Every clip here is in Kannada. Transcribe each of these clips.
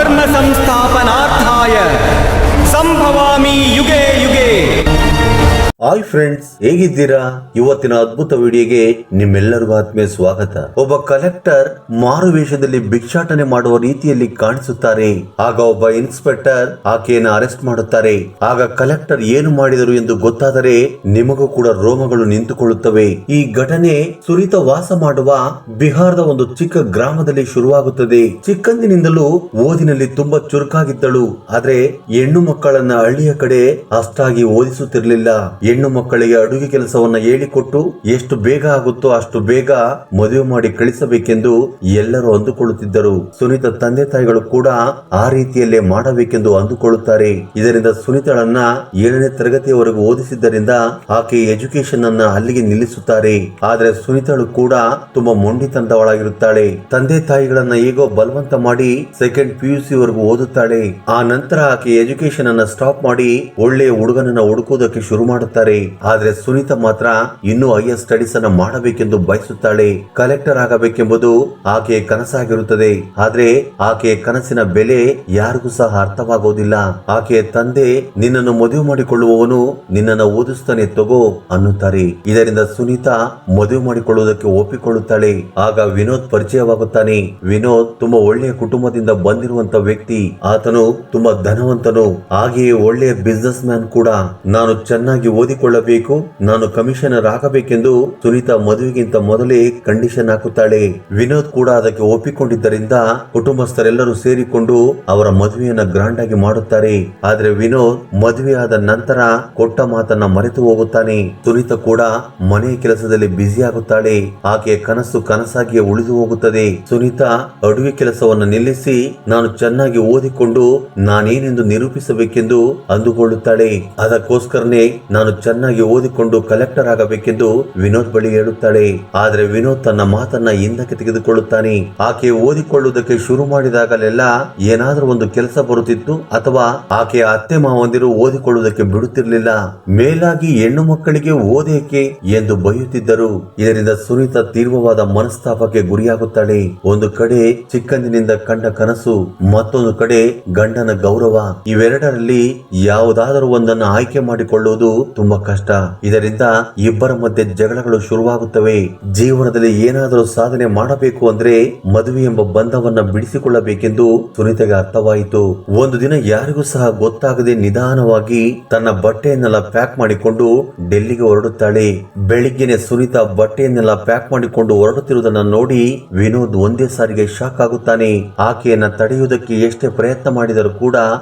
धर्म संस्थापनार्थाय संभवामि युगे युगे। ಹಾಯ್ ಫ್ರೆಂಡ್ಸ್, ಹೇಗಿದ್ದೀರಾ? ಇವತ್ತಿನ ಅದ್ಭುತ ವಿಡಿಯೋಗೆ ನಿಮ್ಮೆಲ್ಲರಿಗೂ ಆತ್ಮೀಯ ಸ್ವಾಗತ. ಒಬ್ಬ ಕಲೆಕ್ಟರ್ ಮಾರು ವೇಷದಲ್ಲಿ ಭಿಕ್ಷಾಟನೆ ಮಾಡುವ ರೀತಿಯಲ್ಲಿ ಕಾಣಿಸುತ್ತಾರೆ. ಆಗ ಒಬ್ಬ ಇನ್ಸ್ಪೆಕ್ಟರ್ ಆಕೆಯನ್ನು ಅರೆಸ್ಟ್ ಮಾಡುತ್ತಾರೆ. ಆಗ ಕಲೆಕ್ಟರ್ ಏನು ಮಾಡಿದರು ಎಂದು ಗೊತ್ತಾದರೆ ನಿಮಗೂ ಕೂಡ ರೋಮಗಳು ನಿಂತುಕೊಳ್ಳುತ್ತವೆ. ಈ ಘಟನೆ ಸುರಿತ ವಾಸ ಮಾಡುವ ಬಿಹಾರದ ಒಂದು ಚಿಕ್ಕ ಗ್ರಾಮದಲ್ಲಿ ಶುರುವಾಗುತ್ತದೆ. ಚಿಕ್ಕಂದಿನಿಂದಲೂ ಓದಿನಲ್ಲಿ ತುಂಬಾ ಚುರುಕಾಗಿದ್ದಳು. ಆದ್ರೆ ಹೆಣ್ಣು ಮಕ್ಕಳನ್ನ ಹಳ್ಳಿಯ ಕಡೆ ಅಷ್ಟಾಗಿ ಓದಿಸುತ್ತಿರಲಿಲ್ಲ. ಹೆಣ್ಣು ಮಕ್ಕಳಿಗೆ ಅಡುಗೆ ಕೆಲಸವನ್ನ ಹೇಳಿಕೊಟ್ಟು ಎಷ್ಟು ಬೇಗ ಆಗುತ್ತೋ ಅಷ್ಟು ಬೇಗ ಮದುವೆ ಮಾಡಿ ಕಳಿಸಬೇಕೆಂದು ಎಲ್ಲರೂ ಅಂದುಕೊಳ್ಳುತ್ತಿದ್ದರು. ಸುನೀತಾ ತಂದೆ ತಾಯಿಗಳು ಕೂಡ ಆ ರೀತಿಯಲ್ಲೇ ಮಾಡಬೇಕೆಂದು ಅಂದುಕೊಳ್ಳುತ್ತಾರೆ. ಇದರಿಂದ ಸುನೀತಾಳನ್ನ 7ನೇ ತರಗತಿಯವರೆಗೂ ಓದಿಸಿದ್ದರಿಂದ ಆಕೆ ಎಜುಕೇಶನ್ ಅನ್ನ ಅಲ್ಲಿಗೆ ನಿಲ್ಲಿಸುತ್ತಾರೆ. ಆದ್ರೆ ಸುನೀತಾಳು ಕೂಡ ತುಂಬಾ ಮೊಂಡಿತನದವಳಾಗಿರುತ್ತಾಳೆ. ತಂದೆ ತಾಯಿಗಳನ್ನ ಹೇಗೋ ಬಲವಂತ ಮಾಡಿ ಸೆಕೆಂಡ್ PUC ವರೆಗೂ ಓದುತ್ತಾಳೆ. ಆ ನಂತರ ಆಕೆ ಎಜುಕೇಶನ್ ಅನ್ನ ಸ್ಟಾಪ್ ಮಾಡಿ ಒಳ್ಳೆಯ ಹುಡುಗನನ್ನ ಹುಡುಕುವುದಕ್ಕೆ ಶುರು ಮಾಡುತ್ತಾರೆ. ಆದ್ರೆ ಸುನೀತಾ ಮಾತ್ರ ಇನ್ನೂ ಹೈಯರ್ ಸ್ಟಡೀಸ್ ಅನ್ನ ಮಾಡಬೇಕೆಂದು ಬಯಸುತ್ತಾಳೆ. ಕಲೆಕ್ಟರ್ ಆಗಬೇಕೆಂಬುದು ಆಕೆಯ ಕನಸಾಗಿರುತ್ತದೆ. ಆದ್ರೆ ಆಕೆಯ ಕನಸಿನ ಬೆಲೆ ಯಾರಿಗೂ ಸಹ ಅರ್ಥವಾಗುವುದಿಲ್ಲ. ಆಕೆಯ ತಂದೆ ನಿನ್ನನ್ನು ಮದುವೆ ಮಾಡಿಕೊಳ್ಳುವವನು ನಿನ್ನನ್ನು ಓದಿಸ್ತಾನೆ ತಗೋ ಅನ್ನುತ್ತಾರೆ. ಇದರಿಂದ ಸುನೀತಾ ಮದುವೆ ಮಾಡಿಕೊಳ್ಳುವುದಕ್ಕೆ ಒಪ್ಪಿಕೊಳ್ಳುತ್ತಾಳೆ. ಆಗ ವಿನೋದ್ ಪರಿಚಯವಾಗುತ್ತಾನೆ. ವಿನೋದ್ ತುಂಬಾ ಒಳ್ಳೆಯ ಕುಟುಂಬದಿಂದ ಬಂದಿರುವಂತ ವ್ಯಕ್ತಿ. ಆತನು ತುಂಬಾ ಧನವಂತನು, ಹಾಗೆಯೇ ಒಳ್ಳೆಯ ಬಿಸಿನೆಸ್ ಮ್ಯಾನ್ ಕೂಡ. ನಾನು ಚೆನ್ನಾಗಿ ಓದಿಕೊಳ್ಳಬೇಕು, ನಾನು ಕಮಿಷನರ್ ಆಗಬೇಕೆಂದು ಸುನೀತಾ ಮದುವೆಗಿಂತ ಮೊದಲೇ ಕಂಡೀಷನ್ ಹಾಕುತ್ತಾಳೆ. ವಿನೋದ್ ಕೂಡ ಅದಕ್ಕೆ ಒಪ್ಪಿಕೊಂಡಿದ್ದರಿಂದ ಕುಟುಂಬಸ್ಥರೆಲ್ಲರೂ ಸೇರಿಕೊಂಡು ಅವರ ಮದುವೆಯನ್ನ ಗ್ರಾಂಡ್ ಆಗಿ ಮಾಡುತ್ತಾರೆ. ಆದ್ರೆ ವಿನೋದ್ ಮದುವೆ ಆದ ನಂತರ ಕೊಟ್ಟ ಮಾತನ್ನ ಮರೆತು ಹೋಗುತ್ತಾನೆ. ಸುನೀತಾ ಕೂಡ ಮನೆಯ ಕೆಲಸದಲ್ಲಿ ಬ್ಯುಸಿ ಆಗುತ್ತಾಳೆ. ಆಕೆಯ ಕನಸು ಕನಸಾಗಿಯೇ ಉಳಿದು ಹೋಗುತ್ತದೆ. ಸುನೀತಾ ಅಡುಗೆ ಕೆಲಸವನ್ನು ನಿಲ್ಲಿಸಿ ನಾನು ಚೆನ್ನಾಗಿ ಓದಿಕೊಂಡು ನಾನೇನೆಂದು ನಿರೂಪಿಸಬೇಕೆಂದು ಅಂದುಕೊಳ್ಳುತ್ತಾಳೆ. ಅದಕ್ಕೋಸ್ಕರನೇ ನಾನು ಚೆನ್ನಾಗಿ ಓದಿಕೊಂಡು ಕಲೆಕ್ಟರ್ ಆಗಬೇಕೆಂದು ವಿನೋದ್ ಬಳಿ ಹೇಳುತ್ತಾಳೆ. ಆದ್ರೆ ವಿನೋದ್ ತನ್ನ ಮಾತನ್ನ ಹಿಂದಕ್ಕೆ ತೆಗೆದುಕೊಳ್ಳುತ್ತಾನೆ. ಆಕೆ ಓದಿಕೊಳ್ಳುವುದಕ್ಕೆ ಶುರು ಮಾಡಿದಾಗಲೆಲ್ಲ ಏನಾದ್ರೂ ಒಂದು ಕೆಲಸ ಬರುತ್ತಿತ್ತು ಅಥವಾ ಆಕೆಯ ಅತ್ತೆ ಮಾವಂದಿರು ಓದಿಕೊಳ್ಳುವುದಕ್ಕೆ ಬಿಡುತ್ತಿರಲಿಲ್ಲ. ಮೇಲಾಗಿ ಹೆಣ್ಣು ಮಕ್ಕಳಿಗೆ ಓದೇಕೆ ಎಂದು ಬೈಯುತ್ತಿದ್ದರು. ಇದರಿಂದ ಸುನೀತಾ ತೀವ್ರವಾದ ಮನಸ್ತಾಪಕ್ಕೆ ಗುರಿಯಾಗುತ್ತಾಳೆ. ಒಂದು ಕಡೆ ಚಿಕ್ಕಂದಿನಿಂದ ಕಂಡ ಕನಸು, ಮತ್ತೊಂದು ಕಡೆ ಗಂಡನ ಗೌರವ. ಇವೆರಡರಲ್ಲಿ ಯಾವುದಾದರೂ ಒಂದನ್ನು ಆಯ್ಕೆ ಮಾಡಿಕೊಳ್ಳುವುದು ತುಂಬಾ ಕಷ್ಟ. ಇದರಿಂದ ಇಬ್ಬರ ಮಧ್ಯೆ ಜಗಳಗಳು ಶುರುವಾಗುತ್ತವೆ. ಜೀವನದಲ್ಲಿ ಏನಾದರೂ ಸಾಧನೆ ಮಾಡಬೇಕು ಅಂದ್ರೆ ಮದುವೆ ಎಂಬ ಬಂಧವನ್ನ ಬಿಡಿಸಿಕೊಳ್ಳಬೇಕೆಂದು ಸುನೀತೆಗೆ ಅರ್ಥವಾಯಿತು. ಒಂದು ದಿನ ಯಾರಿಗೂ ಸಹ ಗೊತ್ತಾಗದೆ ನಿಧಾನವಾಗಿ ತನ್ನ ಬಟ್ಟೆಯನ್ನೆಲ್ಲ ಪ್ಯಾಕ್ ಮಾಡಿಕೊಂಡು ಡೆಲ್ಲಿಗೆ ಹೊರಡುತ್ತಾಳೆ. ಬೆಳಿಗ್ಗೆನೆ ಸುನೀತಾ ಬಟ್ಟೆಯನ್ನೆಲ್ಲ ಪ್ಯಾಕ್ ಮಾಡಿಕೊಂಡು ಹೊರಡುತ್ತಿರುವುದನ್ನ ನೋಡಿ ವಿನೋದ್ ಒಂದೇ ಸಾರಿಗೆ ಶಾಕ್ ಆಗುತ್ತಾನೆ. ಆಕೆಯನ್ನ ತಡೆಯುವುದಕ್ಕೆ ಎಷ್ಟೇ ಪ್ರಯತ್ನ ಮಾಡಿದರೂ ಕೂಡ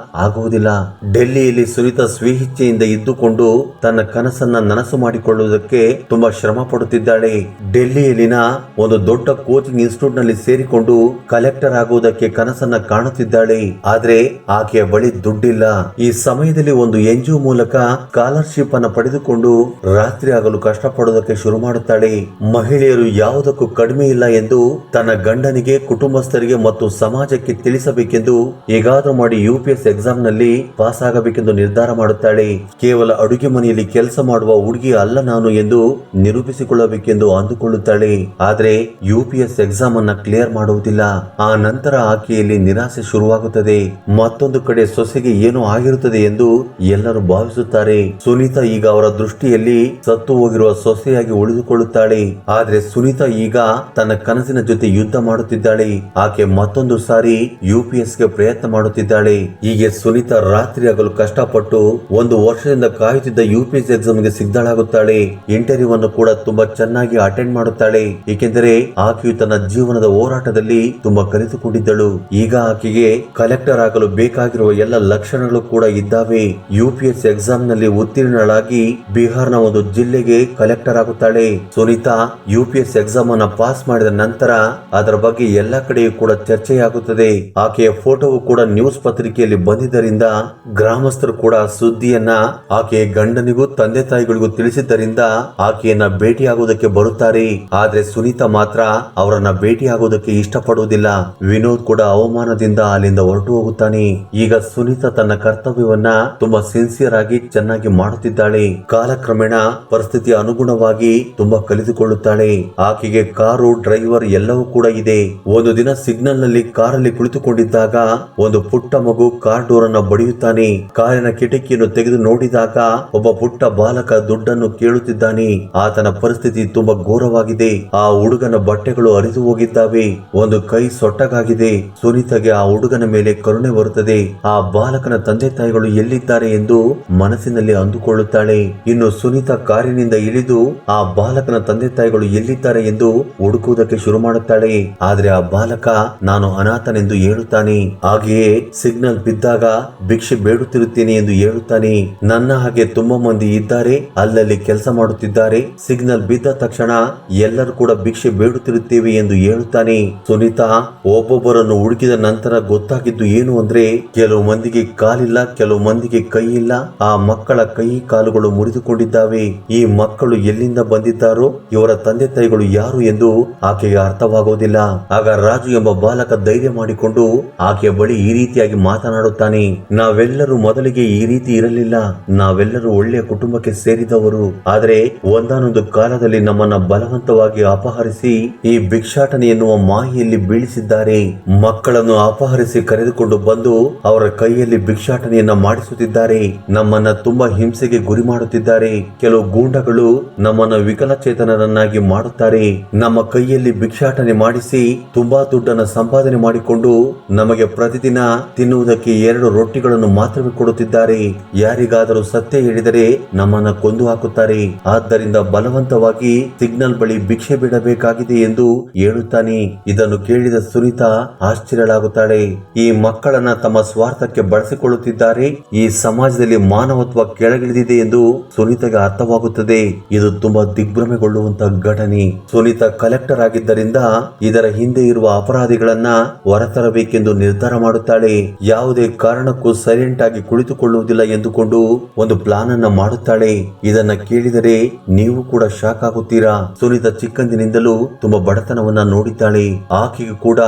ಆಗುವುದಿಲ್ಲ. ಡೆಲ್ಲಿಯಲ್ಲಿ ಸುನೀತಾ ಸ್ವಇಚ್ಛೆಯಿಂದ ಇದ್ದುಕೊಂಡು ತನ್ನ ಕನಸನ್ನ ನನಸು ಮಾಡಿಕೊಳ್ಳುವುದಕ್ಕೆ ತುಂಬಾ ಶ್ರಮ ಪಡುತ್ತಿದ್ದಾಳೆ. ಡೆಲ್ಲಿಯಲ್ಲಿನ ಒಂದು ದೊಡ್ಡ ಕೋಚಿಂಗ್ ಇನ್ಸ್ಟಿಟ್ಯೂಟ್ ನಲ್ಲಿ ಸೇರಿಕೊಂಡು ಕಲೆಕ್ಟರ್ ಆಗುವುದಕ್ಕೆ ಕನಸನ್ನ ಕಾಣುತ್ತಿದ್ದಾಳೆ. ಆದ್ರೆ ಆಕೆಯ ಬಳಿ ದುಡ್ಡಿಲ್ಲ. ಈ ಸಮಯದಲ್ಲಿ ಒಂದು NGO ಮೂಲಕ ಸ್ಕಾಲರ್ಶಿಪ್ ಅನ್ನ ಪಡೆದುಕೊಂಡು ರಾತ್ರಿ ಆಗಲು ಕಷ್ಟಪಡುವುದಕ್ಕೆ ಶುರು ಮಾಡುತ್ತಾಳೆ. ಮಹಿಳೆಯರು ಯಾವುದಕ್ಕೂ ಕಡಿಮೆ ಇಲ್ಲ ಎಂದು ತನ್ನ ಗಂಡನಿಗೆ, ಕುಟುಂಬಸ್ಥರಿಗೆ ಮತ್ತು ಸಮಾಜಕ್ಕೆ ತಿಳಿಸಬೇಕೆಂದು ಹೇಗಾದ್ರೂ ಮಾಡಿ UPS ಎಕ್ಸಾಮ್ ನಲ್ಲಿ ಪಾಸ್ ಆಗಬೇಕೆಂದು ನಿರ್ಧಾರ ಮಾಡುತ್ತಾಳೆ. ಕೇವಲ ಅಡುಗೆ ಮನೆಯಲ್ಲಿ ಕೆಲಸ ಮಾಡುವ ಹುಡುಗಿ ಅಲ್ಲ ನಾನು ಎಂದು ನಿರೂಪಿಸಿಕೊಳ್ಳಬೇಕೆಂದು ಅಂದುಕೊಳ್ಳುತ್ತಾಳೆ. ಆದ್ರೆ UPS ಎಕ್ಸಾಮ್ ಅನ್ನ ಕ್ಲಿಯರ್ ಮಾಡುವುದಿಲ್ಲ. ಆ ನಂತರ ಆಕೆಯಲ್ಲಿ ನಿರಾಸೆ ಶುರುವಾಗುತ್ತದೆ. ಮತ್ತೊಂದು ಕಡೆ ಸೊಸೆಗೆ ಏನೋ ಆಗಿರುತ್ತದೆ ಎಂದು ಎಲ್ಲರೂ ಭಾವಿಸುತ್ತಾರೆ. ಸುನೀತಾ ಈಗ ಅವರ ದೃಷ್ಟಿಯಲ್ಲಿ ಸತ್ತು ಹೋಗಿರುವ ಸೊಸೆಯಾಗಿ ಉಳಿದುಕೊಳ್ಳುತ್ತಾಳೆ. ಆದ್ರೆ ಸುನೀತಾ ಈಗ ತನ್ನ ಕನಸಿನ ಜೊತೆ ಯುದ್ಧ ಮಾಡುತ್ತಿದ್ದಾಳೆ. ಆಕೆ ಮತ್ತೊಂದು ಸಾರಿ UPS ಗೆ ಪ್ರಯತ್ನ ಮಾಡುತ್ತಿದ್ದಾಳೆ. ಹೀಗೆ ಸುನೀತಾ ರಾತ್ರಿ ಆಗಲು ಕಷ್ಟಪಟ್ಟು ಒಂದು ವರ್ಷದಿಂದ ಕಾಯುತ್ತಿದ್ದ UPS ಎಕ್ಸಾಮ್ ಗೆ ಸಿದ್ಧಳಾಗುತ್ತಾಳೆ. ಇಂಟರ್ವ್ಯೂ ಅನ್ನು ಕೂಡ ತುಂಬಾ ಚೆನ್ನಾಗಿ ಅಟೆಂಡ್ ಮಾಡುತ್ತಾಳೆ. ಏಕೆಂದರೆ ಆಕೆಯು ತನ್ನ ಜೀವನದ ಹೋರಾಟದಲ್ಲಿ ತುಂಬಾ ಕಲಿತುಕೊಂಡಿದ್ದಳು. ಈಗ ಆಕೆಗೆ ಕಲೆಕ್ಟರ್ ಆಗಲು ಬೇಕಾಗಿರುವ ಎಲ್ಲ ಲಕ್ಷಣಗಳು ಕೂಡ ಇದ್ದಾವೆ. UPS ಎಕ್ಸಾಮ್ ನಲ್ಲಿ ಉತ್ತೀರ್ಣಳಾಗಿ ಬಿಹಾರ್ನ ಒಂದು ಜಿಲ್ಲೆಗೆ ಕಲೆಕ್ಟರ್ ಆಗುತ್ತಾಳೆ. ಸುನೀತಾ UPS ಎಕ್ಸಾಮ್ ಅನ್ನ ಪಾಸ್ ಮಾಡಿದ ನಂತರ ಅದರ ಬಗ್ಗೆ ಎಲ್ಲ ಕಡೆಯೂ ಕೂಡ ಚರ್ಚೆಯಾಗುತ್ತದೆ. ಆಕೆಯ ಫೋಟೋವು ಕೂಡ ನ್ಯೂಸ್ ಪತ್ರಿಕೆಯಲ್ಲಿ ಬಂದಿದ್ದರಿಂದ ಗ್ರಾಮಸ್ಥರು ಕೂಡ ಸುದ್ದಿಯನ್ನ ಆಕೆಯ ಗಂಡನಿಗೂ ಮಕ್ಕಳಿಗೂ ತಂದೆ ತಾಯಿಗಳಿಗೂ ತಿಳಿಸಿದ್ದರಿಂದ ಆಕೆಯನ್ನ ಭೇಟಿಯಾಗುವುದಕ್ಕೆ ಬರುತ್ತಾರೆ. ಆದ್ರೆ ಸುನೀತಾ ಮಾತ್ರ ಅವರನ್ನ ಭೇಟಿಯಾಗುವುದಕ್ಕೆ ಇಷ್ಟಪಡುವುದಿಲ್ಲ. ವಿನೋದ್ ಕೂಡ ಅವಮಾನದಿಂದ ಅಲ್ಲಿಂದ ಹೊರಟು ಹೋಗುತ್ತಾನೆ. ಈಗ ಸುನೀತಾ ತನ್ನ ಕರ್ತವ್ಯವನ್ನ ತುಂಬಾ ಸಿನ್ಸಿಯರ್ ಆಗಿ ಚೆನ್ನಾಗಿ ಮಾಡುತ್ತಿದ್ದಾಳೆ. ಕಾಲಕ್ರಮೇಣ ಪರಿಸ್ಥಿತಿಯ ಅನುಗುಣವಾಗಿ ತುಂಬಾ ಕಲಿತುಕೊಳ್ಳುತ್ತಾಳೆ. ಆಕೆಗೆ ಕಾರು, ಡ್ರೈವರ್ ಎಲ್ಲವೂ ಕೂಡ ಇದೆ. ಒಂದು ದಿನ ಸಿಗ್ನಲ್ ನಲ್ಲಿ ಕಾರಲ್ಲಿ ಕುಳಿತುಕೊಂಡಿದ್ದಾಗ ಒಂದು ಪುಟ್ಟ ಮಗು ಕಾರ್ ಡೋರ್ ಅನ್ನ ಬಡಿಯುತ್ತಾನೆ. ಕಾರಿನ ಕಿಟಕಿಯನ್ನು ತೆಗೆದು ನೋಡಿದಾಗ ಒಬ್ಬ ಪುಟ್ಟ ಬಾಲಕ ದುಡ್ಡನ್ನು ಕೇಳುತ್ತಿದ್ದಾನೆ. ಆತನ ಪರಿಸ್ಥಿತಿ ತುಂಬಾ ಘೋರವಾಗಿದೆ. ಆ ಹುಡುಗನ ಬಟ್ಟೆಗಳು ಹರಿದು ಹೋಗಿದ್ದಾವೆ. ಒಂದು ಕೈ ಸೊಟ್ಟಗಾಗಿದೆ. ಸುನೀತಾಗೆ ಆ ಹುಡುಗನ ಮೇಲೆ ಕರುಣೆ ಬರುತ್ತದೆ. ಆ ಬಾಲಕನ ತಂದೆ ತಾಯಿಗಳು ಎಲ್ಲಿದ್ದಾರೆ ಎಂದು ಮನಸ್ಸಿನಲ್ಲಿ ಅಂದುಕೊಳ್ಳುತ್ತಾಳೆ. ಇನ್ನು ಸುನೀತಾ ಕಾರಿನಿಂದ ಇಳಿದು ಆ ಬಾಲಕನ ತಂದೆ ತಾಯಿಗಳು ಎಲ್ಲಿದ್ದಾರೆ ಎಂದು ಹುಡುಕುವುದಕ್ಕೆ ಶುರು ಮಾಡುತ್ತಾಳೆ. ಆದ್ರೆ ಆ ಬಾಲಕ ನಾನು ಅನಾಥನೆಂದು ಹೇಳುತ್ತಾನೆ. ಹಾಗೆಯೇ ಸಿಗ್ನಲ್ ಬಿದ್ದಾಗ ಭಿಕ್ಷೆ ಬೇಡುತ್ತಿರುತ್ತೇನೆ ಎಂದು ಹೇಳುತ್ತಾನೆ. ನನ್ನ ಹಾಗೆ ತುಂಬಾ ಮಂದಿ ಇದ್ದಾರೆ, ಅಲ್ಲಲ್ಲಿ ಕೆಲಸ ಮಾಡುತ್ತಿದ್ದಾರೆ. ಸಿಗ್ನಲ್ ಬಿದ್ದ ತಕ್ಷಣ ಎಲ್ಲರೂ ಕೂಡ ಭಿಕ್ಷೆ ಬೇಡುತ್ತಿರುತ್ತೇವೆ ಎಂದು ಹೇಳುತ್ತಾನೆ. ಸುನೀತಾ ಒಬ್ಬೊಬ್ಬರನ್ನು ಹುಡುಕಿದ ನಂತರ ಗೊತ್ತಾಗಿದ್ದು ಏನು ಅಂದ್ರೆ ಕೆಲವು ಮಂದಿಗೆ ಕಾಲಿಲ್ಲ, ಕೆಲವು ಮಂದಿಗೆ ಕೈ ಇಲ್ಲ. ಆ ಮಕ್ಕಳ ಕೈ ಕಾಲುಗಳು ಮುರಿದುಕೊಂಡಿದ್ದಾವೆ. ಈ ಮಕ್ಕಳು ಎಲ್ಲಿಂದ ಬಂದಿದ್ದಾರೋ, ಇವರ ತಂದೆ ತಾಯಿಗಳು ಯಾರು ಎಂದು ಆಕೆಗೆ ಅರ್ಥವಾಗುವುದಿಲ್ಲ. ಆಗ ರಾಜು ಎಂಬ ಬಾಲಕ ಧೈರ್ಯ ಮಾಡಿಕೊಂಡು ಆಕೆಯ ಬಳಿ ಈ ರೀತಿಯಾಗಿ ಮಾತನಾಡುತ್ತಾನೆ. ನಾವೆಲ್ಲರೂ ಮೊದಲಿಗೆ ಈ ರೀತಿ ಇರಲಿಲ್ಲ. ನಾವೆಲ್ಲರೂ ಒಳ್ಳೆಯ ಕುಟುಂಬಕ್ಕೆ ಸೇರಿದವರು. ಆದರೆ ಒಂದಾನೊಂದು ಕಾಲದಲ್ಲಿ ನಮ್ಮನ್ನ ಬಲವಂತವಾಗಿ ಅಪಹರಿಸಿ ಈ ಭಿಕ್ಷಾಟನೆ ಎನ್ನುವ ಮಾಯೆಯಲ್ಲಿ ಬೀಳಿಸಿದ್ದಾರೆ. ಮಕ್ಕಳನ್ನು ಅಪಹರಿಸಿ ಕರೆದುಕೊಂಡು ಬಂದು ಅವರ ಕೈಯಲ್ಲಿ ಭಿಕ್ಷಾಟನೆಯನ್ನ ಮಾಡಿಸುತ್ತಿದ್ದಾರೆ. ನಮ್ಮನ್ನ ತುಂಬಾ ಹಿಂಸೆಗೆ ಗುರಿ ಮಾಡುತ್ತಿದ್ದಾರೆ. ಕೆಲವು ಗೂಂಡಗಳು ನಮ್ಮನ್ನ ವಿಕಲಚೇತನರನ್ನಾಗಿ ಮಾಡುತ್ತಾರೆ. ನಮ್ಮ ಕೈಯಲ್ಲಿ ಭಿಕ್ಷಾಟನೆ ಮಾಡಿಸಿ ತುಂಬಾ ದುಡ್ಡನ್ನು ಸಂಪಾದನೆ ಮಾಡಿಕೊಂಡು ನಮಗೆ ಪ್ರತಿದಿನ ತಿನ್ನುವುದಕ್ಕೆ 2 ರೊಟ್ಟಿಗಳನ್ನು ಮಾತ್ರವೇ ಕೊಡುತ್ತಿದ್ದಾರೆ. ಯಾರಿಗಾದರೂ ಸತ್ಯ ಹೇಳಿದರೆ ನಮ್ಮನ್ನ ಕೊಂದು ಹಾಕುತ್ತಾರೆ. ಆದ್ದರಿಂದ ಬಲವಂತವಾಗಿ ಸಿಗ್ನಲ್ ಬಳಿ ಭಿಕ್ಷೆ ಬಿಡಬೇಕಾಗಿದೆ ಎಂದು ಹೇಳುತ್ತಾನೆ. ಇದನ್ನು ಕೇಳಿದ ಸುನೀತಾ ಆಶ್ಚರ್ಯಳಾಗುತ್ತಾಳೆ. ಈ ಮಕ್ಕಳನ್ನ ತಮ್ಮ ಸ್ವಾರ್ಥಕ್ಕೆ ಬಳಸಿಕೊಳ್ಳುತ್ತಿದ್ದಾರೆ. ಈ ಸಮಾಜದಲ್ಲಿ ಮಾನವತ್ವ ಕೆಳಗಿಳಿದಿದೆ ಎಂದು ಸುನೀತಾಗೆ ಅರ್ಥವಾಗುತ್ತದೆ. ಇದು ತುಂಬಾ ದಿಗ್ಭ್ರಮೆಗೊಳ್ಳುವಂತ ಘಟನೆ. ಸುನೀತಾ ಕಲೆಕ್ಟರ್ ಆಗಿದ್ದರಿಂದ ಇದರ ಹಿಂದೆ ಇರುವ ಅಪರಾಧಿಗಳನ್ನ ಹೊರತರಬೇಕೆಂದು ನಿರ್ಧಾರ ಮಾಡುತ್ತಾಳೆ. ಯಾವುದೇ ಕಾರಣಕ್ಕೂ ಸೈಲೆಂಟ್ ಆಗಿ ಕುಳಿತುಕೊಳ್ಳುವುದಿಲ್ಲ ಎಂದುಕೊಂಡು ಒಂದು ಪ್ಲಾನ್ ಅನ್ನ ಮಾಡುತ್ತಾಳೆ. ಇದನ್ನ ಕೇಳಿದರೆ ನೀವು ಕೂಡ ಶಾಕ್ ಆಗುತ್ತೀರಾ. ಸುನೀತಾ ಚಿಕ್ಕಂದಿನಿಂದಲೂ ತುಂಬಾ ಬಡತನವನ್ನ ನೋಡಿದ್ದಾಳೆ. ಆಕೆಗೂ ಕೂಡ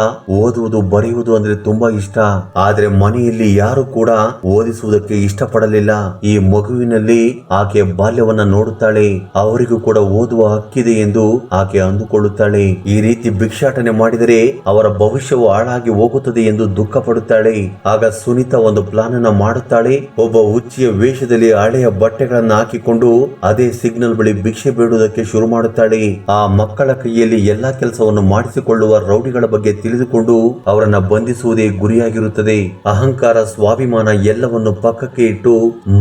ಓದುವುದು ಬರೆಯುವುದು ಅಂದ್ರೆ ತುಂಬಾ ಇಷ್ಟ. ಆದ್ರೆ ಮನೆಯಲ್ಲಿ ಯಾರು ಕೂಡ ಓದಿಸುವುದಕ್ಕೆ ಇಷ್ಟಪಡಲಿಲ್ಲ. ಈ ಮಗುವಿನಲ್ಲಿ ಆಕೆ ಬಾಲ್ಯವನ್ನ ನೋಡುತ್ತಾಳೆ. ಅವರಿಗೂ ಕೂಡ ಓದುವ ಹಕ್ಕಿದೆ ಎಂದು ಆಕೆ ಅಂದುಕೊಳ್ಳುತ್ತಾಳೆ. ಈ ರೀತಿ ಭಿಕ್ಷಾಟನೆ ಮಾಡಿದರೆ ಅವರ ಭವಿಷ್ಯವು ಹಾಳಾಗಿ ಹೋಗುತ್ತದೆ ಎಂದು ದುಃಖ ಪಡುತ್ತಾಳೆ. ಆಗ ಸುನೀತಾ ಒಂದು ಪ್ಲಾನ್ ಅನ್ನ ಮಾಡುತ್ತಾಳೆ. ಒಬ್ಬ ಹುಚ್ಚಿಯ ವೇಷದಲ್ಲಿ ಹಳೆಯ ಬಟ್ಟೆಗಳನ್ನ ಹಾಕಿಕೊಂಡು ಅದೇ ಸಿಗ್ನಲ್ ಬಳಿ ಭಿಕ್ಷೆ ಬೇಡುವುದಕ್ಕೆ ಶುರು ಮಾಡುತ್ತಾಳೆ. ಆ ಮಕ್ಕಳ ಕೈಯಲ್ಲಿ ಎಲ್ಲಾ ಕೆಲಸವನ್ನು ಮಾಡಿಸಿಕೊಳ್ಳುವ ರೌಡಿಗಳ ಬಗ್ಗೆ ತಿಳಿದುಕೊಂಡು ಅವರನ್ನ ಬಂಧಿಸುವುದೇ ಗುರಿಯಾಗಿರುತ್ತದೆ. ಅಹಂಕಾರ, ಸ್ವಾಭಿಮಾನ ಎಲ್ಲವನ್ನು ಪಕ್ಕಕ್ಕೆ ಇಟ್ಟು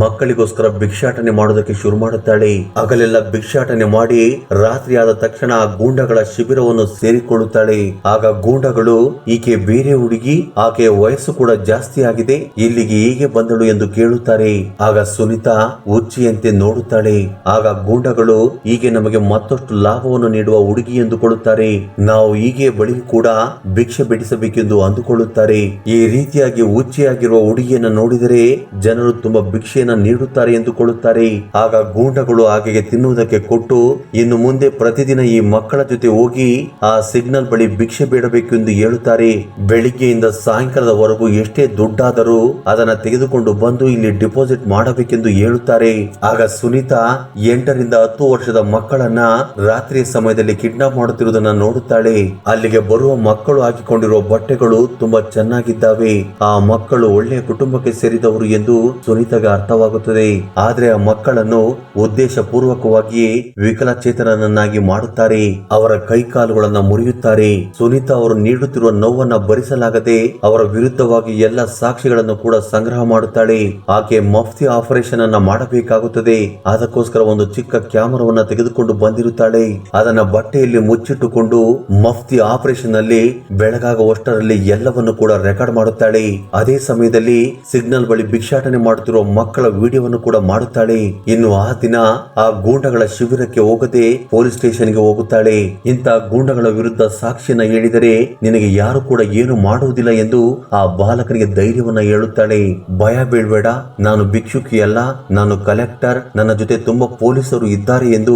ಮಕ್ಕಳಿಗೋಸ್ಕರ ಭಿಕ್ಷಾಟನೆ ಮಾಡುವುದಕ್ಕೆ ಶುರು ಮಾಡುತ್ತಾಳೆ. ಹಗಲೆಲ್ಲ ಭಿಕ್ಷಾಟನೆ ಮಾಡಿ ರಾತ್ರಿ ಆದ ತಕ್ಷಣ ಆ ಗೂಂಡಗಳ ಶಿಬಿರವನ್ನು ಸೇರಿಕೊಳ್ಳುತ್ತಾಳೆ. ಆಗ ಗೂಂಡಗಳು ಈಕೆ ಬೇರೆ ಹುಡುಗಿ, ಆಕೆಯ ವಯಸ್ಸು ಕೂಡ ಜಾಸ್ತಿ ಆಗಿದೆ, ಇಲ್ಲಿಗೆ ಹೇಗೆ ಬಂದಳು ಎಂದು ಕೇಳುತ್ತಾರೆ. ಆಗ ಸುನೀತಾ ಹುಚ್ಚಿಯಂತೆ ನೋಡುತ್ತಾಳೆ. ಆಗ ಗೂಂಡಗಳು ಹೀಗೆ ನಮಗೆ ಮತ್ತಷ್ಟು ಲಾಭವನ್ನು ನೀಡುವ ಹುಡುಗಿ ಎಂದುಕೊಳ್ಳುತ್ತಾರೆ. ನಾವು ಹೀಗೆ ಬಳಿ ಕೂಡ ಭಿಕ್ಷೆ ಬಿಡಿಸಬೇಕೆಂದು ಅಂದುಕೊಳ್ಳುತ್ತಾರೆ. ಈ ರೀತಿಯಾಗಿ ಹುಚ್ಚಿಯಾಗಿರುವ ಹುಡುಗಿಯನ್ನು ನೋಡಿದರೆ ಜನರು ತುಂಬಾ ಭಿಕ್ಷೆಯನ್ನ ನೀಡುತ್ತಾರೆ ಎಂದುಕೊಳ್ಳುತ್ತಾರೆ. ಆಗ ಗೂಂಡಗಳು ಆಕೆಗೆ ತಿನ್ನುವುದಕ್ಕೆ ಕೊಟ್ಟು ಇನ್ನು ಮುಂದೆ ಪ್ರತಿದಿನ ಈ ಮಕ್ಕಳ ಜೊತೆ ಹೋಗಿ ಆ ಸಿಗ್ನಲ್ ಬಳಿ ಭಿಕ್ಷೆ ಬೇಡಬೇಕೆಂದು ಹೇಳುತ್ತಾರೆ. ಬೆಳಿಗ್ಗೆಯಿಂದ ಸಾಯಂಕಾಲದವರೆಗೂ ಎಷ್ಟೇ ದುಡ್ಡಾದರೂ ಅದನ್ನ ತೆಗೆದುಕೊಂಡು ಬಂದು ಇಲ್ಲಿ ಡಿಪಾಸಿಟ್ ಮಾಡಬೇಕೆಂದು ಹೇಳುತ್ತಾರೆ. ಆಗ ಸುನೀತಾ 8 ರಿಂದ 10 ವರ್ಷದ ಮಕ್ಕಳನ್ನ ರಾತ್ರಿ ಸಮಯದಲ್ಲಿ ಕಿಡ್ನಾಪ್ ಮಾಡುತ್ತಿರುವುದನ್ನ ನೋಡುತ್ತಾಳೆ. ಅಲ್ಲಿಗೆ ಬರುವ ಮಕ್ಕಳು ಹಾಕಿಕೊಂಡಿರುವ ಬಟ್ಟೆಗಳು ತುಂಬಾ ಚೆನ್ನಾಗಿದ್ದಾವೆ. ಆ ಮಕ್ಕಳು ಒಳ್ಳೆಯ ಕುಟುಂಬಕ್ಕೆ ಸೇರಿದವರು ಎಂದು ಸುನೀತಾಗೆ ಅರ್ಥವಾಗುತ್ತದೆ. ಆದ್ರೆ ಆ ಮಕ್ಕಳನ್ನು ಉದ್ದೇಶ ಪೂರ್ವಕವಾಗಿ ವಿಕಲಚೇತನನ್ನಾಗಿ ಮಾಡುತ್ತಾರೆ. ಅವರ ಕೈಕಾಲುಗಳನ್ನ ಮುರಿಯುತ್ತಾರೆ. ಸುನೀತಾ ಅವರು ನೀಡುತ್ತಿರುವ ನೋವನ್ನ ಭರಿಸಲಾಗದೆ ಅವರ ವಿರುದ್ಧವಾಗಿ ಎಲ್ಲ ಸಾಕ್ಷಿಗಳನ್ನು ಕೂಡ ಸಂಗ್ರಹ ಮಾಡುತ್ತಾಳೆ. ಆಕೆ ಮಫ್ತಿ ಆಪರೇಷನ್ ಅನ್ನ ಮಾಡಬೇಕಾಗುತ್ತದೆ. ಅದಕ್ಕೋಸ್ಕರ ಒಂದು ಚಿಕ್ಕ ಕ್ಯಾಮರಾವನ್ನ ತೆಗೆದುಕೊಂಡು ಬಂದಿರುತ್ತಾಳೆ. ಅದನ್ನ ಬಟ್ಟೆಯಲ್ಲಿ ಮುಚ್ಚಿಟ್ಟುಕೊಂಡು ಮಫ್ತಿ ಆಪರೇಷನ್ ನಲ್ಲಿ ಬೆಳಗಾಗುವಷ್ಟರಲ್ಲಿ ಎಲ್ಲವನ್ನು ಕೂಡ ರೆಕಾರ್ಡ್ ಮಾಡುತ್ತಾಳೆ. ಅದೇ ಸಮಯದಲ್ಲಿ ಸಿಗ್ನಲ್ ಬಳಿ ಭಿಕ್ಷಾಟನೆ ಮಾಡುತ್ತಿರುವ ಮಕ್ಕಳ ವಿಡಿಯೋವನ್ನು ಕೂಡ ಮಾಡುತ್ತಾಳೆ. ಇನ್ನು ಆ ದಿನ ಆ ಗೂಂಡಗಳ ಶಿಬಿರಕ್ಕೆ ಹೋಗದೆ ಪೊಲೀಸ್ ಸ್ಟೇಷನ್ಗೆ ಹೋಗುತ್ತಾಳೆ. ಇಂಥ ಗೂಂಡಗಳ ವಿರುದ್ಧ ಸಾಕ್ಷಿಯನ್ನ ಹೇಳಿದರೆ ನಿನಗೆ ಯಾರು ಕೂಡ ಏನು ಮಾಡುವುದಿಲ್ಲ ಎಂದು ಆ ಬಾಲಕನಿಗೆ ಧೈರ್ಯವನ್ನ ಹೇಳುತ್ತಾಳೆ. ಭಯ ಬೀಳ್ಬೇಡ, ನಾನು ಭಿಕ್ಷುಕಿಯಲ್ಲ, ನಾನು ಕಲೆಕ್ಟರ್, ನನ್ನ ಜೊತೆ ತುಂಬಾ ಪೊಲೀಸರು ಇದ್ದಾರೆ ಎಂದು,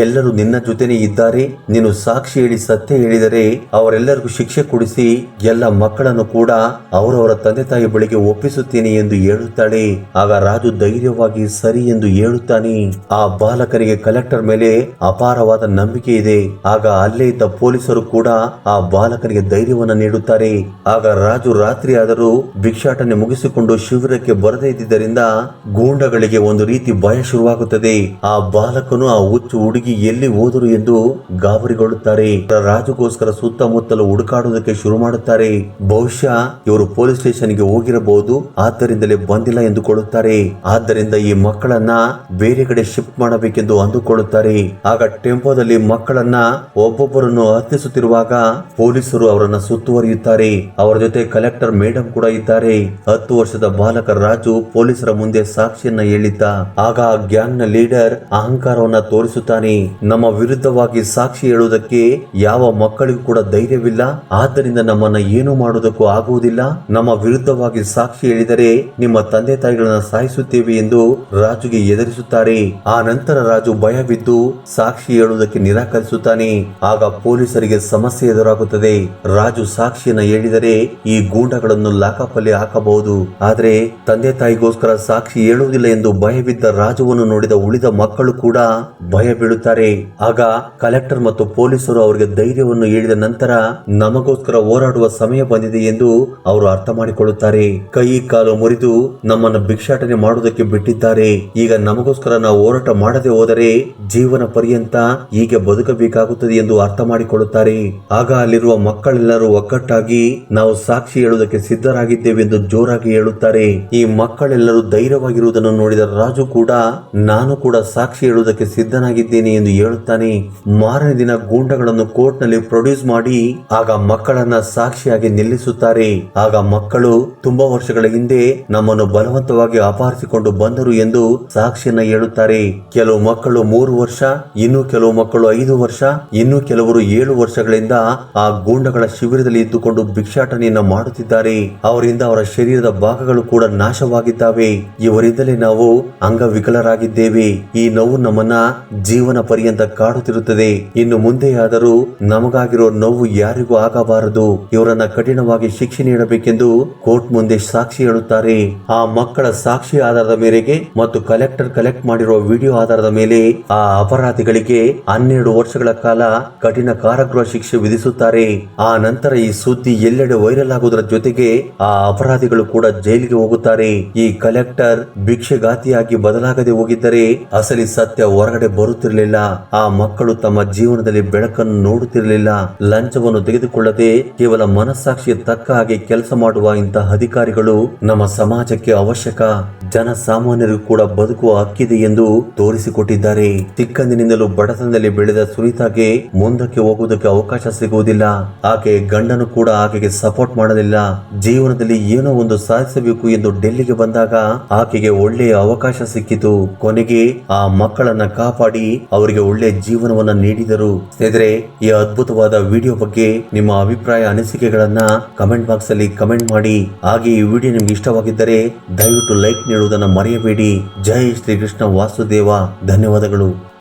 ಎಲ್ಲರೂ ನಿನ್ನ ಜೊತೆನೇ ಇದ್ದಾರೆ, ನೀನು ಸಾಕ್ಷಿ ಹೇಳಿ ಸತ್ಯ ಹೇಳಿದರೆ ಅವರೆಲ್ಲರಿಗೂ ಶಿಕ್ಷೆ ಕೊಡಿಸಿ ಎಲ್ಲ ಮಕ್ಕಳನ್ನು ಕೂಡ ಅವರವರ ತಂದೆ ತಾಯಿ ಬಳಿಗೆ ಒಪ್ಪಿಸುತ್ತೇನೆ ಎಂದು ಹೇಳುತ್ತಾಳೆ. ಆಗ ರಾಜು ಧೈರ್ಯವಾಗಿ ಸರಿ ಎಂದು ಹೇಳುತ್ತಾನೆ. ಆ ಬಾಲಕನಿಗೆ ಕಲೆಕ್ಟರ್ ಮೇಲೆ ಅಪಾರವಾದ ನಂಬಿಕೆ ಇದೆ. ಆಗ ಅಲ್ಲೇ ಇದ್ದ ಪೊಲೀಸರು ಕೂಡ ಆ ಬಾಲಕನಿಗೆ ಧೈರ್ಯವನ್ನ ನೀಡುತ್ತಾರೆ. ಆಗ ರಾಜು ರಾತ್ರಿ ಆದರೂ ಭಿಕ್ಷಾಟನೆ ಮುಗಿಸಿಕೊಂಡು ಶಿಬಿರಕ್ಕೆ ಬರದೇ ಇದ್ದಿದ್ದರಿಂದ ಗೂಂಡಗಳಿಗೆ ಒಂದು ರೀತಿ ಭಯ ಶುರುವಾಗುತ್ತದೆ. ಆ ಬಾಲಕನು ಆ ಹುಚ್ಚು ಹುಡುಗಿ ಎಲ್ಲಿ ಹೋದರು ಎಂದು ಗಾಬರಿಗೊಳ್ಳುತ್ತಾರೆ. ರಾಜುಗೋಸ್ಕರ ಸುತ್ತಮುತ್ತಲು ಹುಡುಕಾಡುವುದಕ್ಕೆ ಶುರು ಮಾಡುತ್ತಾರೆ. ಬಹುಶಃ ಇವರು ಪೊಲೀಸ್ ಸ್ಟೇಷನ್ಗೆ ಹೋಗಿರಬಹುದು, ಆದ್ದರಿಂದಲೇ ಬಂದಿಲ್ಲ ಎಂದುಕೊಳ್ಳುತ್ತಾರೆ. ಆದ್ದರಿಂದ ಈ ಮಕ್ಕಳನ್ನ ಬೇರೆ ಕಡೆ ಶಿಫ್ಟ್ ಮಾಡಬೇಕೆಂದು ಅಂದುಕೊಳ್ಳುತ್ತಾರೆ. ಆಗ ಟೆಂಪೋದಲ್ಲಿ ಮಕ್ಕಳನ್ನ ಒಬ್ಬೊಬ್ಬರನ್ನು ಹತ್ತಿಸುತ್ತಿರುವಾಗ ಪೊಲೀಸರು ಅವರನ್ನ ಸುತ್ತುವರಿಯುತ್ತಾರೆ. ಅವರ ಜೊತೆ ಕಲೆಕ್ಟರ್ ಮೇಡಮ್ ಕೂಡ ಇದ್ದಾರೆ. 10 ವರ್ಷದ ಬಾಲಕ ರಾಜು ಪೊಲೀಸರ ಮುಂದೆ ಸಾಕ್ಷಿಯನ್ನ ಹೇಳಿದ್ದ. ಆಗ ಆ ಗ್ಯಾಂಗ್ ನ ಲೀಡರ್ ಅಹಂಕಾರವನ್ನ ತೋರಿಸುತ್ತಾನೆ. ನಮ್ಮ ವಿರುದ್ಧವಾಗಿ ಸಾಕ್ಷಿ ಹೇಳುವುದಕ್ಕೆ ಯಾವ ಮಕ್ಕಳಿಗೂ ಕೂಡ ಧೈರ್ಯವಿಲ್ಲ, ಆದ್ದರಿಂದ ನಮ್ಮನ್ನ ಏನು ಮಾಡುವುದಕ್ಕೂ ಆಗುವುದಿಲ್ಲ. ನಮ್ಮ ವಿರುದ್ಧವಾಗಿ ಸಾಕ್ಷಿ ಹೇಳಿದರೆ ನಿಮ್ಮ ತಂದೆ ತಾಯಿಗಳನ್ನ ಸಾಯಿಸುತ್ತೇವೆ ಎಂದು ರಾಜುಗೆ ಎದುರಿಸುತ್ತಾರೆ. ಆ ನಂತರ ರಾಜು ಭಯ ಬಿದ್ದು ಸಾಕ್ಷಿ ಹೇಳುವುದಕ್ಕೆ ನಿರಾಕರಿಸುತ್ತಾನೆ. ಆಗ ಪೊಲೀಸರಿಗೆ ಸಮಸ್ಯೆ ಎದುರಾಗುತ್ತದೆ. ರಾಜು ಸಾಕ್ಷಿಯನ್ನ ಹೇಳಿದರೆ ಈ ಗೂಂಡಗಳನ್ನು ಲಾಕಪ್ ಅಲ್ಲಿ ಹಾಕಬಹುದು, ಆದರೆ ತಂದೆ ತಾಯಿಗೋಸ್ಕರ ಸಾಕ್ಷಿ ಹೇಳುವುದಿಲ್ಲ ಎಂದು ಭಯಬಿದ್ದ ರಾಜುವನ್ನು ನೋಡಿದ ಉಳಿದ ಮಕ್ಕಳು ಕೂಡ ಭಯ ಬೀಳುತ್ತಾರೆ. ಆಗ ಕಲೆಕ್ಟರ್ ಮತ್ತು ಪೊಲೀಸರು ಅವರಿಗೆ ಧೈರ್ಯವನ್ನು ಹೇಳಿದ ನಂತರ ನಮಗೋಸ್ಕರ ಹೋರಾಡುವ ಸಮಯ ಬಂದಿದೆ ಎಂದು ಅವರು ಅರ್ಥ ಮಾಡಿಕೊಳ್ಳುತ್ತಾರೆ. ಕೈ ಕಾಲು ಮುರಿದು ನಮ್ಮನ್ನು ಭಿಕ್ಷಾಟನೆ ಮಾಡುವುದಕ್ಕೆ ಬಿಟ್ಟಿದ್ದಾರೆ. ಈಗ ನಮಗೋಸ್ಕರ ನಾವು ಹೋರಾಟ ಮಾಡದೆ ಹೋದರೆ ಜೀವನ ಪರ್ಯಂತ ಹೀಗೆ ಬದುಕಬೇಕಾಗುತ್ತದೆ ಎಂದು ಅರ್ಥ ಮಾಡಿಕೊಳ್ಳುತ್ತಾರೆ. ಆಗ ಅಲ್ಲಿರುವ ಮಕ್ಕಳೆಲ್ಲರೂ ಒಗ್ಗಟ್ಟಾಗಿ ನಾವು ಸಾಕ್ಷಿ ಹೇಳುವುದಕ್ಕೆ ಸಿದ್ಧರಾಗಿದ್ದೇವೆ ಎಂದು ಜೋರಾಗಿ ಹೇಳುತ್ತಾರೆ. ಈ ಮಕ್ಕಳೆಲ್ಲರೂ ಧೈರ್ಯವಾಗಿರುವುದನ್ನು ನೋಡಿದ ರಾಜು ಕೂಡ ನಾನು ಕೂಡ ಸಾಕ್ಷಿ ಹೇಳುವುದಕ್ಕೆ ಸಿದ್ಧನಾಗಿದ್ದೇನೆ ಎಂದು ಹೇಳುತ್ತಾನೆ. ಮಾರನೇ ದಿನ ಗೂಂಡಗಳನ್ನು ಕೋರ್ಟ್ ನಲ್ಲಿ ಪ್ರೊಡ್ಯೂಸ್ ಮಾಡಿ ಆಗ ಮಕ್ಕಳನ್ನ ಸಾಕ್ಷಿಯಾಗಿ ನಿಲ್ಲಿಸುತ್ತಾರೆ. ಆಗ ಮಕ್ಕಳು ತುಂಬಾ ವರ್ಷಗಳ ಹಿಂದೆ ನಮ್ಮನ್ನು ಬಲವಂತವಾಗಿ ಅಪಹರಿಸಿಕೊಂಡು ಬಂದರು ಎಂದು ಸಾಕ್ಷಿಯನ್ನ ಹೇಳುತ್ತಾರೆ. ಕೆಲವು ಮಕ್ಕಳು 3 ವರ್ಷ, ಇನ್ನು ಕೆಲವು ಮಕ್ಕಳು 5 ವರ್ಷ, ಇನ್ನು ಕೆಲವರು 7 ವರ್ಷಗಳಿಂದ ಆ ಗೂಂಡಗಳ ಶಿಬಿರದಲ್ಲಿ ಇದ್ದುಕೊಂಡು ಭಿಕ್ಷಾಟನೆಯನ್ನ ಮಾಡುತ್ತಿದ್ದಾರೆ. ಅವರಿಂದ ಅವರ ಶರೀರದ ಭಾಗಗಳು ಕೂಡ ನಾಶವಾಗಿದ್ದಾವೆ. ಇವರಿಂದಲೇ ನಾವು ಅಂಗವಿಕಲರಾಗಿದ್ದೇವೆ. ಈ ನೋವು ನಮ್ಮನ್ನ ಜೀವನ ಪರ್ಯಂತ ಕಾಡುತ್ತಿರುತ್ತದೆ. ಇನ್ನು ಮುಂದೆಯಾದರೂ ನಮಗಾಗಿರೋ ನೋವು ಯಾರಿಗೂ ಆಗಬಾರದು. ಇವರನ್ನ ಕಠಿಣವಾಗಿ ಶಿಕ್ಷೆ ನೀಡಬೇಕೆಂದು ಕೋರ್ಟ್ ಮುಂದೆ ಸಾಕ್ಷಿ ಹೇಳುತ್ತಾರೆ. ಆ ಮಕ್ಕಳ ಸಾಕ್ಷಿ ಆಧಾರದ ಮೇರೆಗೆ ಮತ್ತು ಕಲೆಕ್ಟರ್ ಕಲೆಕ್ಟ್ ಮಾಡಿರುವ ವಿಡಿಯೋ ಆಧಾರದ ಮೇಲೆ ಆ ಅಪರಾಧಿಗಳಿಗೆ 12 ವರ್ಷಗಳ ಕಾಲ ಕಠಿಣ ಕಾರಾಗೃಹ ಶಿಕ್ಷೆ ವಿಧಿಸುತ್ತಾರೆ. ಆ ನಂತರ ಈ ಸುದ್ದಿ ಎಲ್ಲೆಡೆ ವೈರಲ್ ಆಗುವುದರ ಜೊತೆಗೆ ಆ ಅಪರಾಧಿಗಳು ಕೂಡ ಜೈಲಿಗೆ ಹೋಗುತ್ತಾರೆ. ಈ ಕಲೆಕ್ಟರ್ ಭಿಕ್ಷೆಗಾತಿಯಾಗಿ ಬದಲಾಗದೆ ಹೋಗಿದ್ದರೆ ಅಸಲಿ ಸತ್ಯ ಹೊರಗಡೆ ಬರುತ್ತಿರಲಿಲ್ಲ. ಆ ಮಕ್ಕಳು ತಮ್ಮ ಜೀವನದಲ್ಲಿ ಬೆಳಕನ್ನು ನೋಡುತ್ತಿರಲಿಲ್ಲ. ಲಂಚವನ್ನು ತೆಗೆದುಕೊಳ್ಳದೆ ಕೇವಲ ಮನಸ್ಸಾಕ್ಷಿಯ ತಕ್ಕ ಹಾಗೆ ಕೆಲಸ ಮಾಡುವ ಇಂತಹ ಅಧಿಕಾರಿಗಳು ನಮ್ಮ ಸಮಾಜಕ್ಕೆ ಅವಶ್ಯಕ. ಜನಸಾಮಾನ್ಯರಿಗೂ ಕೂಡ ಬದುಕುವ ಹಕ್ಕಿದೆ ಎಂದು ತೋರಿಸಿಕೊಟ್ಟಿದ್ದಾರೆ. ಚಿಕ್ಕಂದಿನಿಂದಲೂ ಬಡತನದಲ್ಲಿ ಬೆಳೆದ ಸುನೀತಾಗೆ ಮುಂದಕ್ಕೆ ಹೋಗುವುದಕ್ಕೆ ಅವಕಾಶ ಸಿಗುವುದಿಲ್ಲ. ಆಕೆ ಗಂಡನು ಕೂಡ ಆಕೆಗೆ ಸಪೋರ್ಟ್ ಮಾಡಲಿಲ್ಲ. ಜೀವನದಲ್ಲಿ ಏನೋ ಒಂದು ಸಾಧಿಸಬೇಕು ಎಂದು ಡೆಲ್ಲಿಗೆ ಬಂದಾಗ ಆಕೆಗೆ ಒಳ್ಳೆಯ ಅವಕಾಶ ಸಿಕ್ಕಿತು. ಕೊನೆಗೆ ಆ ಮಕ್ಕಳನ್ನ ಕಾಪಾಡಿ ಅವರಿಗೆ ಒಳ್ಳೆಯ ಜೀವನವನ್ನ ನೀಡಿದರು. ಸ್ನೇಹಿತರೆ, ಈ ಅದ್ಭುತವಾದ ವಿಡಿಯೋ ಬಗ್ಗೆ ನಿಮ್ಮ ಅಭಿಪ್ರಾಯ ಅನಿಸಿಕೆಗಳನ್ನ ಕಮೆಂಟ್ ಬಾಕ್ಸ್ ಅಲ್ಲಿ ಕಮೆಂಟ್ ಮಾಡಿ. ಹಾಗೆ ಈ ವಿಡಿಯೋ ನಿಮ್ಗೆ ಇಷ್ಟವಾಗಿದ್ದರೆ ದಯವಿಟ್ಟು ಲೈಕ್ ನೀಡುವುದನ್ನು ಮರೆಯಬೇಡಿ. ಜೈ ಶ್ರೀ ಕೃಷ್ಣ ವಾಸುದೇವ. ಧನ್ಯವಾದಗಳು.